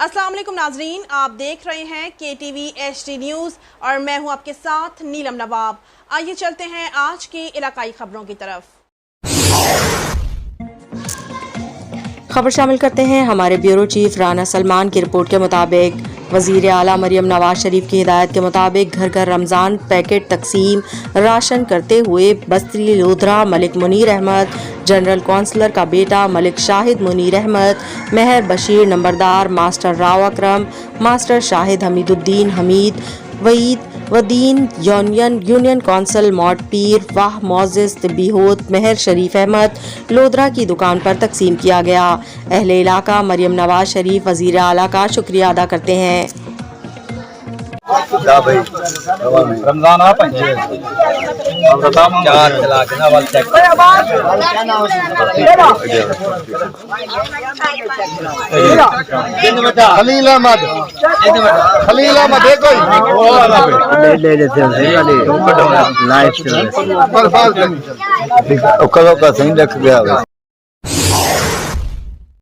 अस्सलाम वालेकुम नाजरीन, आप देख रहे हैं KTV HD न्यूज़ और मैं हूं आपके साथ नीलम नवाब। आइए चलते हैं आज की इलाकाई खबरों की तरफ। खबर शामिल करते हैं हमारे ब्यूरो चीफ राना सलमान की रिपोर्ट के मुताबिक वजीर आला मरियम नवाज शरीफ की हिदायत के मुताबिक घर घर रमज़ान पैकेट तकसीम राशन करते हुए बस्ती लोधरा मलिक मुनीर अहमद, जनरल कौंसलर का बेटा मलिक शाहिद मुनीर अहमद, मेहर बशीर नंबरदार, मास्टर राव अकरम, मास्टर शाहिद हमीदुद्दीन हमीद, वईद वदीन यूनियन कौंसल मौट पीर वाह मोजिस तिब्बीहोत मेहर शरीफ अहमद लोधरा की दुकान पर तकसीम किया गया। अहले इलाका मरियम नवाज शरीफ वजीर आला का शुक्रिया अदा करते हैं। रमजान आप चार चला के ना वाल चेक खलील अहमद देखो ले लेते हैं लाइव करो का सही रख गया।